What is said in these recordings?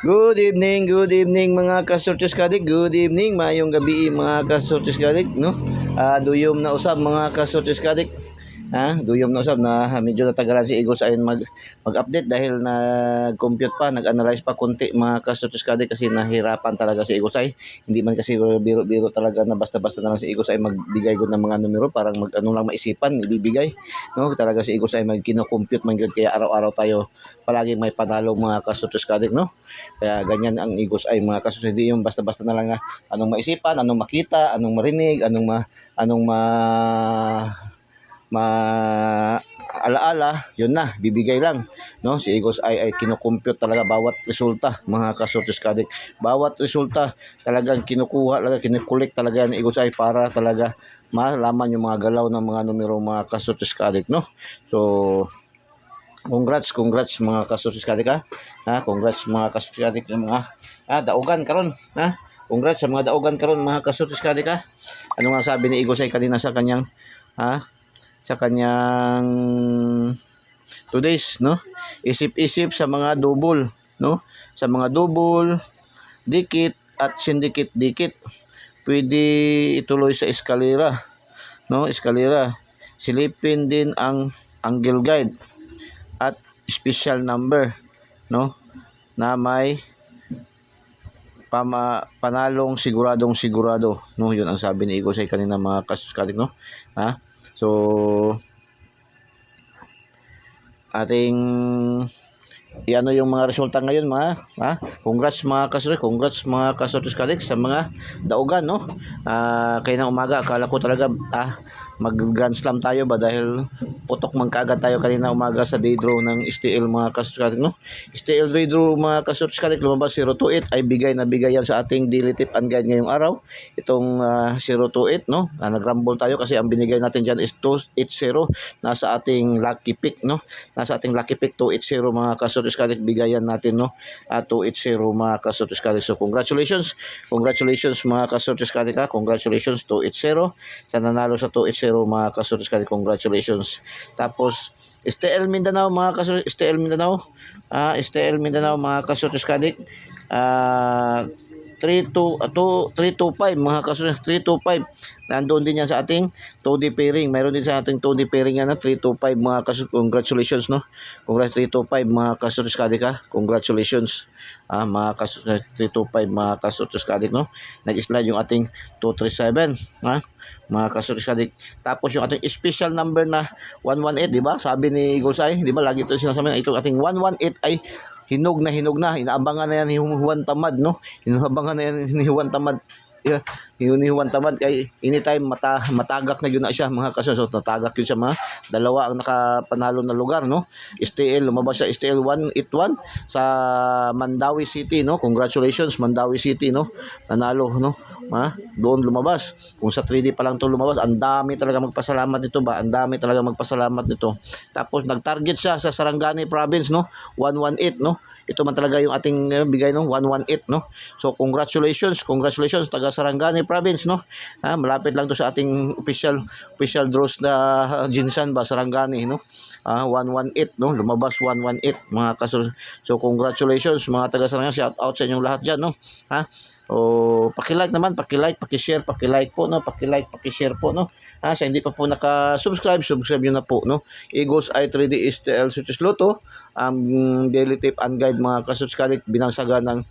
Good evening mga kasortis kadik. Good evening, mayong gabi mga kasortis kadik, no? Duyom na usab mga kasortis kadik. Duyom na usab na medyo natagalan si Eagles ayon mag-update dahil nag-compute pa, nag-analyze pa konti mga kasortis kadik kasi nahirapan talaga si Eagles ay. Hindi man kasi biro-biro talaga na basta-basta na lang si Eagles ay magbigay gud ng mga numero, parang lang maisipan ibibigay, no? Talaga si Eagles ay magkino-compute man gud kaya araw-araw tayo palagi may panalo mga kasortis kadik, no? Kaya ganyan ang Eagles ay mga kasortis, hindi yung basta-basta na lang anong maisipan, anong makita, anong marinig, anong alaala, yun na, bibigay lang, no? Si Eagles ay kino-compute talaga bawat resulta mga kasortis kadik. Bawat resulta talagang kinukuha, talaga kinu-collect talaga ni Eagles ay para talaga malaman yung mga galaw ng mga numero mga kasortis kadik, no? So congrats mga kasortis kadik congrats mga kasortis kadik ng mga daugan karon congrats sa mga daugan karon mga kasortis kadik Ano nga sabi ni Eagles ay kanina sa kanyang sa kanyang 2 days, no? Isip-isip sa mga double, no? Sa mga double, dikit at sindikit-dikit. Pwede ituloy sa eskalera, no? Eskalera. Silipin din ang angle guide at special number, no? Na may panalong siguradong sigurado, no? Yun ang sabi ni Eagles ay kanina mga kasortis, no? So ating iano yung mga resulta ngayon congrats mga kasortis kadik sa mga daugan, no? Kaya ng umaga akala ko talaga mag grand slam tayo ba dahil putok man kaagad tayo kanina umaga sa day draw ng STL mga kasortis kadik, no? STL day draw mga kasortis kadik, lumabas 028 ay bigay yan sa ating daily tip and guide ngayong araw. Itong 028, no? Nag-rumble tayo kasi ang binigay natin diyan is 280 nasa ating lucky pick, no? Nasa ating lucky pick 280 mga kasortis kadik, bigayan natin, no? 280 mga kasortis kadik. So congratulations mga kasortis kadik congratulations 280 sa nanalo sa 280 mga kasortis kadik, congratulations. Tapos STL Mindanao mga kasortis, STL Mindanao mga kasortis kadik 325 mga kasortis, 325 nandoon din yan sa ating 2D pairing. Mayroon din sa ating 2D pairing yan na 325 mga kasortis, congratulations, no? Congrats 325 mga kasortis kadik congratulations mga kasortis 325 mga kasortis kadik, no? Nag-slide yung ating 237 mga kasortis kadik. Tapos yung ating special number na 118, di ba? Sabi ni Gulsay, di ba? Lagi ito sinasabi na itong ating 118 ay hinog na. Inaabangan na yan ni Juan Tamad, no? Inaabangan na yan ni Juan Tamad. Ni Juan Tamad kay anytime matagak na yun na siya mga kasortis. So natagak yun siya, mga dalawa ang nakapanalo na lugar, no? STL, lumabas siya STL 181 sa Mandawi City, no? Congratulations Mandawi City, no? Nanalo, no? Doon lumabas. Kung sa 3D pa lang to lumabas, ang dami talaga magpasalamat nito ba? Ang dami talaga magpasalamat nito. Tapos nag-target siya sa Sarangani Province, no? 118, no? Ito man talaga yung ating bigay, no? 118, no? So congratulations taga Sarangani Province, no? Malapit lang to sa ating official draws na Jinsan ba Sarangani, no? 118, no? Lumabas 118 mga kasortis. So congratulations mga taga Sarangani, shout out sa inyong lahat diyan, no? Paki-like naman, paki-share po, no? Paki-share po, no? Sa hindi pa po naka-subscribe, subscribe niyo na po, no? Eagles ay 3D STL Success Lotto, daily tip and guide mga kasortis kadik, binansagan ng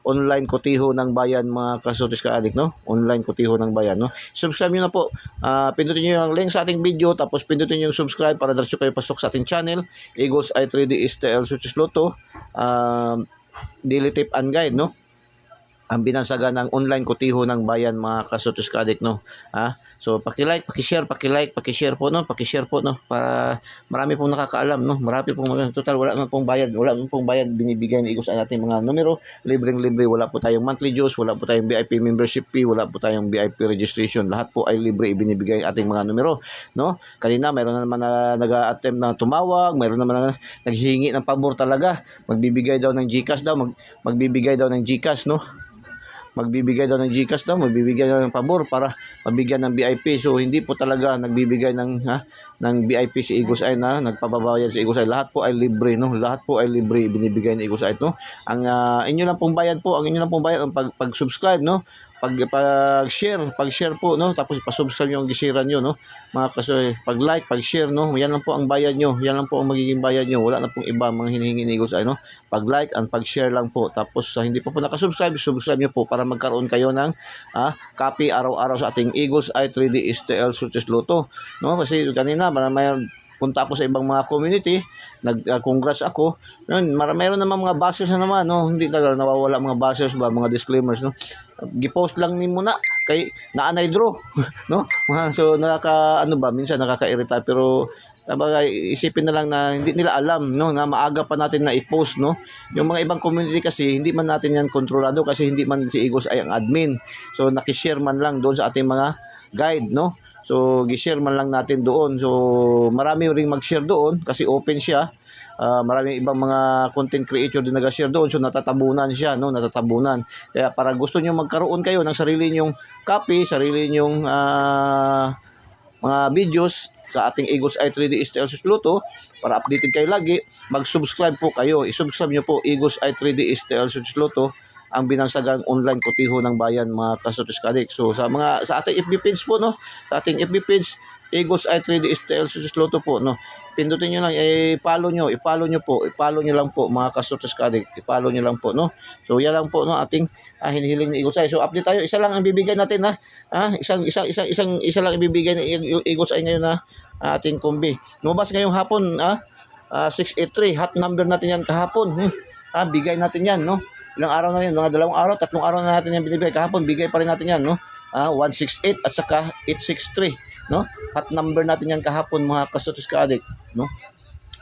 online kotiho ng bayan mga kasortis kadik, no? Online kotiho ng bayan, no? Subscribe niyo na po. Pindutin niyo yung link sa ating video, tapos pindutin niyo yung subscribe para diretso kayo pasok sa ating channel. Eagles ay 3D STL Success Lotto, daily tip and guide, no? Ang binansaga ng online kotiho ng bayan mga kasortis kadik, no? So paki-like, paki-share po, no? Paki-share po, no? Para marami pong nakakaalam, no? Marami pong total wala man pong bayad binibigay ni Eagles ang ating mga numero, libreng-libre. Wala po tayong monthly dues, wala po tayong VIP membership fee, wala po tayong VIP registration. Lahat po ay libre ibinibigay ang ating mga numero, no? Kanina mayroon na naman na nag-attempt na tumawag, mayroon naman na naghihingi ng pabor talaga. Magbibigay daw ng GCash daw, magbibigay daw ng GCash, no? magbibigay daw ng GCash daw, magbibigay daw ng pabor para mabigyan ng VIP. So hindi po talaga nagbibigay ng VIP si Eagles Eye na nagpapabayad si Eagles Eye. Lahat po ay libre, no? Lahat po ay libre binibigay ni Eagles Eye, no? Ang inyo lang pong bayad po, ang inyo lang pong bayad ang pag-subscribe, no? Pag-share po, no? Tapos pa-subscribe niyo ang gisiran niyo, no? Pag-like, pag-share, no? Yan lang po ang bayad niyo. Yan lang po ang magiging bayad niyo. Wala na pong iba mga hinihingi ni Eagles Eye, no? Pag-like and pag-share lang po. Tapos hindi pa po nakasubscribe, subscribe niyo po para magkaroon kayo ng copy araw-araw sa ating Eagles Eye 3D STL Success Lotto, no? Kasi kanina may punta ako sa ibang mga community, congrats ako. Yun, mayroon naman mga bashers na naman, no? Hindi talaga nawawala mga bashers ba, mga disclaimers, no? Gipost lang ni muna kay naanay draw, no? So minsan nakaka-irita, pero tabaga isipin na lang na hindi nila alam, no, na maaga pa natin na i-post, no. Yung mga ibang community kasi hindi man natin yan kontrolado kasi hindi man si Eagles ay ang admin. So naki-share man lang doon sa ating mga guide, no. So gi-share man lang natin doon. So marami ring mag-share doon kasi open siya. Maraming ibang mga content creator din nag-share doon, so natatabunan siya, no, natatabunan. Kaya para gusto niyo magkaroon kayo ng sarili niyong copy, sarili niyong mga videos sa ating Eagles Eye 3D STL Success Lotto, para updated kayo lagi, mag-subscribe po kayo. I-subscribe niyo po Eagles Eye 3D STL Success Lotto, ang binangsagang online kotiho ng bayan, mga kasutos kadik. So sa ating FB page po, no, sa ating FB page Eagles Eye 3D STL Success Lotto po, no. Pindutin niyo lang, i-follow niyo lang po mga kasutos kadik. I-follow niyo lang po, no. So yan lang po, no, ating hinihiling ni Eagles Eye. So update tayo, isa lang ang bibigay natin, ha. Isa lang ibibigay ni Eagles Eye ngayon na ating kombi. Lumabas ngayong hapon, 683, hot number natin yan kahapon. Bigay natin yan, no. Ilang araw na yan, mga 2 araw, 3 araw na natin yan binibigay. Kahapon, bigay pa rin natin yan, no? 168 at saka 863, no? Hot number natin yan kahapon, mga kasutos ka-adik, no?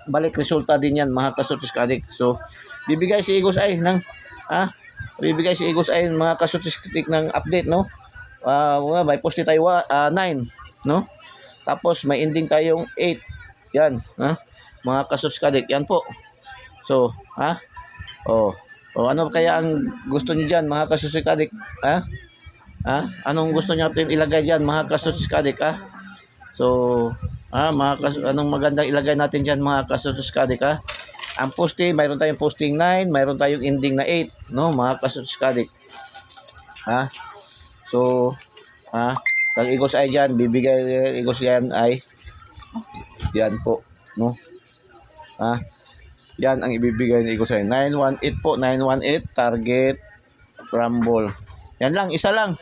Balik resulta din yan, mga kasutos ka-adik. So, bibigay si Eagles Eye ng, mga kasutos ng update, no? May posti tayo 9, no? Tapos, may ending tayong 8. Yan, mga kasutos ka-adik, yan po. So, ano kaya ang gusto niyo diyan, mga kasutsikadik? Anong gusto niyo natin ilagay diyan, mga kasutsikadik, So, anong magandang ilagay natin diyan, mga kasutsikadik, Ang posting, mayroon tayong posting 9, mayroon tayong ending na 8, no, mga kasutsikadik. So, ang Eagles Eye diyan, bibigay Eagles yan ay yan po, no. Yan ang ibibigay ni Eagles Eye. 918 po, 918 target rumble. Yan lang, isa lang,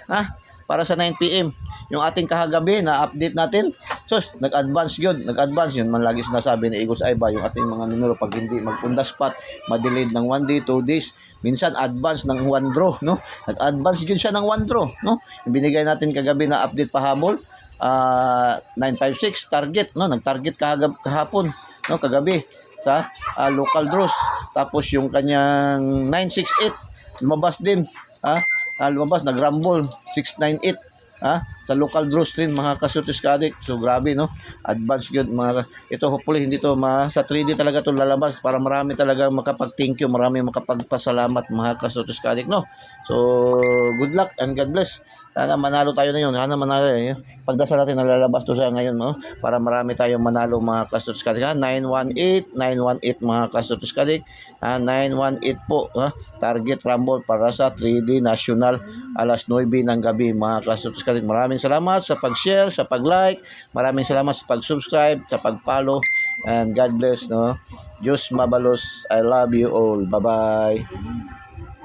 para sa 9 PM. Yung ating kahagabi na update natin. So, nag-advance yun man lagi sinasabi ni Eagles Eye ba, yung ating mga numero pag hindi mag-on spot, ma-delayed ng 1 day, 2 days, minsan advance ng 1 draw, no? Nag-advance yun siya ng 1 draw, no? Yung binigay natin kagabi na update pahabol, 956 target, no? Nag-target kahapon, no, kagabi sa local draws. Tapos yung kanyang 968 lumabas din, lumabas, nag-rumble 698 sa local draws din, mga kasutis kadik. So grabe, no, advance good mga ito. Hopefully hindi to sa 3D talaga to lalabas para marami talaga makapag-thank you, marami makapagpasalamat, mga kasutis kadik, no. So good luck and God bless. Sana manalo tayo na yun. Sana manalo. Pagdasal natin na lalabas to sa ngayon, no? Para marami tayong manalo, mga kasutos kadik. 918 mga kasutos kadik. 918 po. Target rumble para sa 3D National alas 9 ng gabi, mga kasutos kadik. Maraming salamat sa pag-share, sa pag-like. Maraming salamat sa pag-subscribe, sa pag-follow. And God bless, no? Diyos mabalos. I love you all. Bye-bye.